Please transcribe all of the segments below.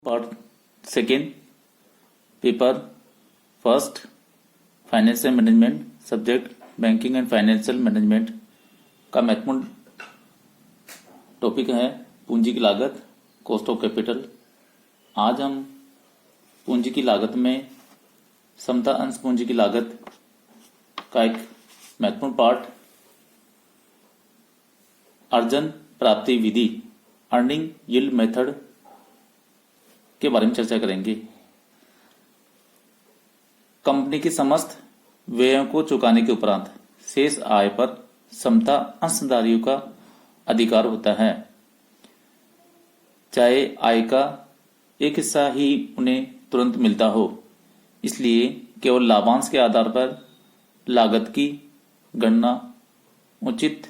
Part second, paper first, financial management, subject banking and financial management का महत्वपूर्ण topic है पूंजी की लागत, कॉस्ट ऑफ कैपिटल। आज हम पूंजी की लागत में समता अंश पूंजी की लागत का एक महत्वपूर्ण पार्ट अर्जन प्राप्ति विधि, अर्निंग यील्ड मेथड के बारे में चर्चा करेंगे। कंपनी की समस्त व्ययों को चुकाने के उपरांत शेष आय पर समता अंशधारियों का अधिकार होता है, चाहे आय का एक हिस्सा ही उन्हें तुरंत मिलता हो। इसलिए केवल लाभांश के आधार पर लागत की गणना उचित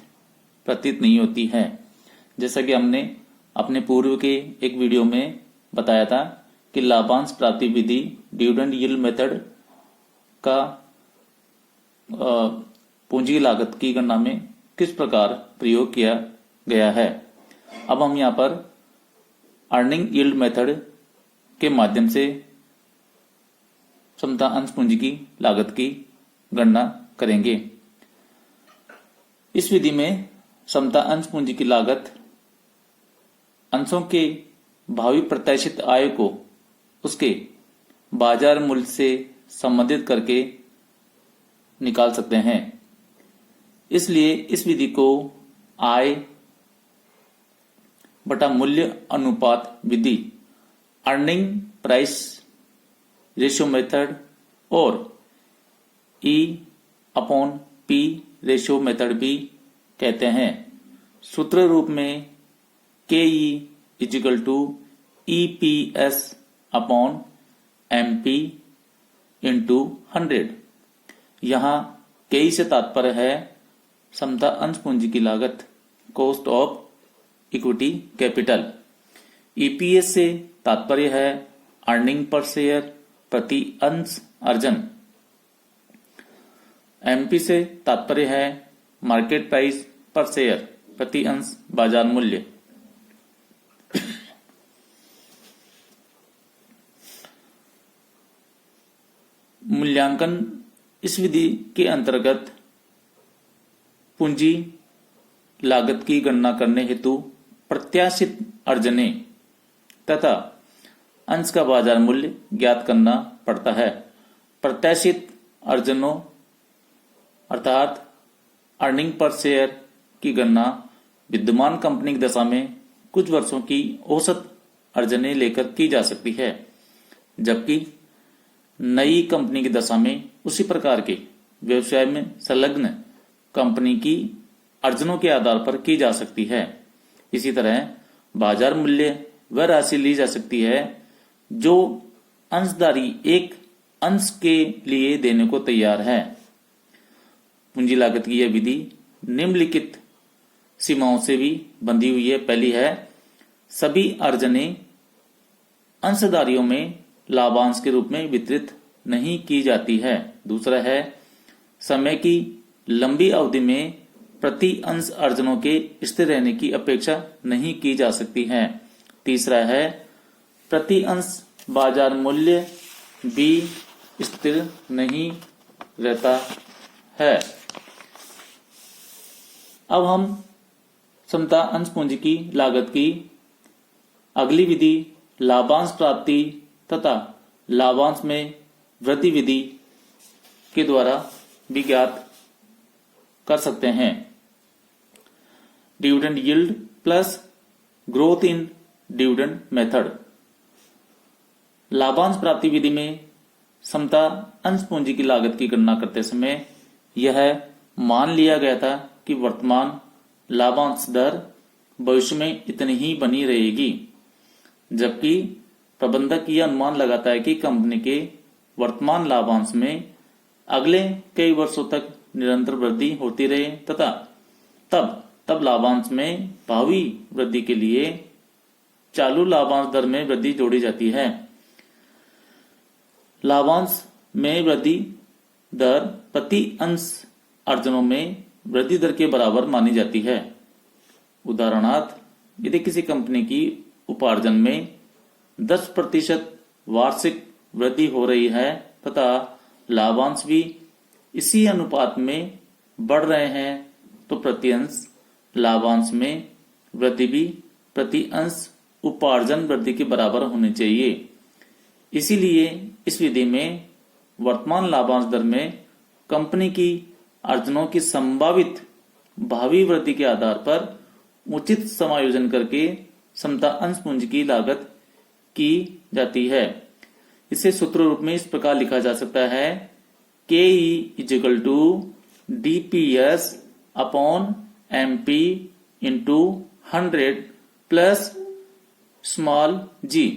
प्रतीत नहीं होती है। जैसा कि हमने अपने पूर्व के एक वीडियो में बताया था कि लाभांश प्राप्ति विधि, डिविडेंड यील्ड मेथड का पूंजी की लागत की गणना में किस प्रकार प्रयोग किया गया है। अब हम यहाँ पर अर्निंग यील्ड मेथड के माध्यम से समता अंश पूंजी की लागत की गणना करेंगे। इस विधि में समता अंश पूंजी की लागत अंशों के भावी प्रत्याशित आय को उसके बाजार मूल्य से संबंधित करके निकाल सकते हैं। इसलिए इस विधि को आय बटा मूल्य अनुपात विधि, अर्निंग प्राइस रेशियो मेथड और E/P रेशियो मेथड भी कहते हैं। सूत्र रूप में KE = EPS/MP × 100। यहाँ KE से तात्पर्य है समता अंश पूंजी की लागत, cost of equity capital. EPS से तात्पर्य है अर्निंग पर शेयर प्रति अंश अर्जन। MP से तात्पर्य है मार्केट प्राइस पर शेयर प्रति अंश बाजार मूल्य। मूल्यांकन इस विधि के अंतर्गत पूंजी लागत की गणना करने हेतु प्रत्याशित अर्जने तथा अंश का बाजार मूल्य ज्ञात करना पड़ता है। प्रत्याशित अर्जनों अर्थात अर्निंग पर शेयर की गणना विद्यमान कंपनी की दशा में कुछ वर्षों की औसत अर्जने लेकर की जा सकती है, जबकि नई कंपनी की दशा में उसी प्रकार के व्यवसाय में संलग्न कंपनी की अर्जनों के आधार पर की जा सकती है। इसी तरह बाजार मूल्य वह राशि ली जा सकती है जो अंशधारी एक अंश के लिए देने को तैयार है। पूंजी लागत की यह विधि निम्नलिखित सीमाओं से भी बंधी हुई है। पहली है, सभी अर्जने अंशधारियों में लाभांश के रूप में वितरित नहीं की जाती है। दूसरा है, समय की लंबी अवधि में प्रति अंश अर्जनों के स्थिर रहने की अपेक्षा नहीं की जा सकती है। तीसरा है, प्रति अंश बाजार मूल्य भी स्थिर नहीं रहता है। अब हम समता अंश पूंजी की लागत की अगली विधि लाभांश प्राप्ति तथा लाभांश में वृद्धि विधि के द्वारा भी ज्ञात कर सकते हैं। Dividend yield plus growth in dividend method. लाभांश प्राप्ति विधि में समता अंश पूंजी की लागत की गणना करते समय यह मान लिया गया था कि वर्तमान लाभांश दर भविष्य में इतनी ही बनी रहेगी, जबकि प्रबंधक यह अनुमान लगाता है कि कंपनी के वर्तमान लाभांश में अगले कई वर्षों तक निरंतर वृद्धि होती रहे तथा तब लाभांश में भावी वृद्धि के लिए चालू लाभांश दर में वृद्धि जोड़ी जाती है। लाभांश में वृद्धि दर प्रति अंश अर्जनों में वृद्धि दर के बराबर मानी जाती है। उदाहरणार्थ, यदि किसी कंपनी की उपार्जन में 10% वार्षिक वृद्धि हो रही है तथा लाभांश भी इसी अनुपात में बढ़ रहे हैं तो प्रति अंश लाभांश में वृद्धि भी प्रति अंश उपार्जन वृद्धि के बराबर होनी चाहिए। इसीलिए इस विधि में वर्तमान लाभांश दर में कंपनी की अर्जनों की संभावित भावी वृद्धि के आधार पर उचित समायोजन करके समता अंश पूंजी की लागत की जाती है। इसे सूत्र रूप में इस प्रकार लिखा जा सकता है KE = DPS upon MP into 100 plus small g।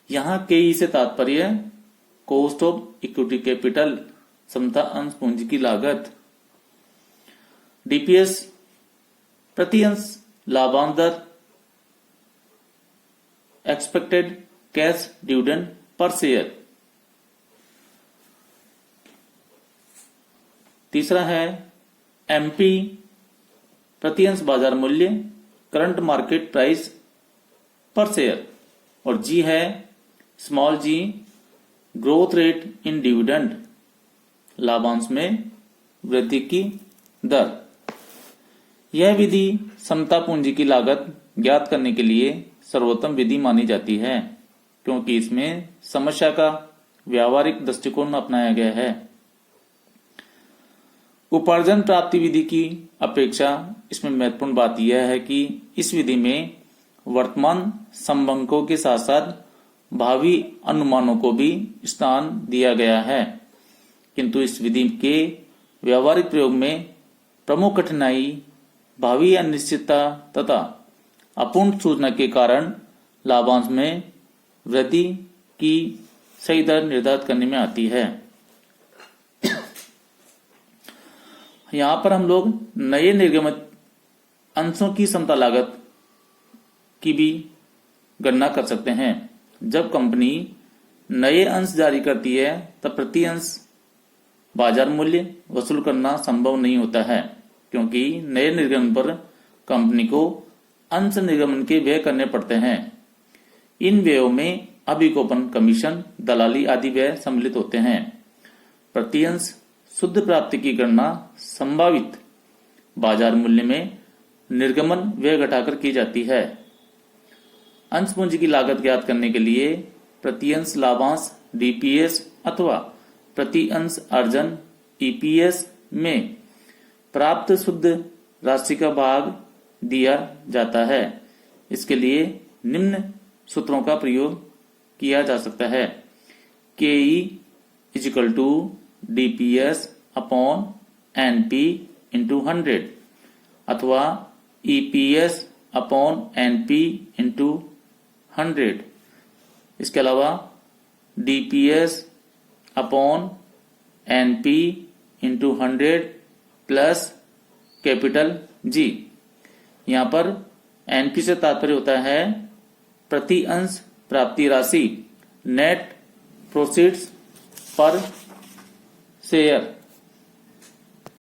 यहां KE से तात्पर्य कॉस्ट ऑफ इक्विटी कैपिटल समता अंश पूंजी की लागत, DPS प्रति अंश लाभांश दर, expected cash dividend per share. तीसरा है MP प्रति अंश बाजार मूल्य, current market price per share, और G है small g growth rate in dividend, लाभांश में वृद्धि की दर। यह विधि समता पूंजी की लागत ज्ञात करने के लिए सर्वोत्तम विधि मानी जाती है क्योंकि इसमें समस्या का व्यावहारिक दृष्टिकोण अपनाया गया है। उपार्जन प्राप्ति विधि की अपेक्षा इसमें महत्वपूर्ण बात यह है कि इस विधि में वर्तमान संबंधों के साथ साथ भावी अनुमानों को भी स्थान दिया गया है, किंतु इस विधि के व्यावहारिक प्रयोग में प्रमुख कठिनाई भावी अनिश्चितता तथा अपूर्ण सूचना के कारण लाभांश में वृद्धि की सही दर निर्धारित करने में आती है। यहां पर हम लोग नए निर्गमित अंशों की समता लागत की भी गणना कर सकते हैं। जब कंपनी नए अंश जारी करती है तब प्रति अंश बाजार मूल्य वसूल करना संभव नहीं होता है क्योंकि नए निर्गमन पर कंपनी को अंश निर्गमन के व्यय करने पड़ते हैं। इन व्ययों में अभिकोपन, कमीशन, दलाली आदि व्यय सम्मिलित होते हैं। प्रति अंश शुद्ध प्राप्ति की गणना संभावित बाजार मूल्य में निर्गमन व्यय घटाकर की जाती है। अंश पूंजी की लागत ज्ञात करने के लिए प्रति अंश लाभांश DPS अथवा प्रति अंश अर्जन EPS में प्राप्त शुद्ध राशि का भाग दिया जाता है। इसके लिए निम्न सूत्रों का प्रयोग किया जा सकता है। KE = DPS upon NP into 100 अथवा EPS अपॉन NP इंटू 100। इसके अलावा DPS upon NP into 100 plus capital G। यहाँ पर NP से तात्पर्य होता है प्रति अंश प्राप्ति राशि, नेट प्रोसीड्स पर शेयर।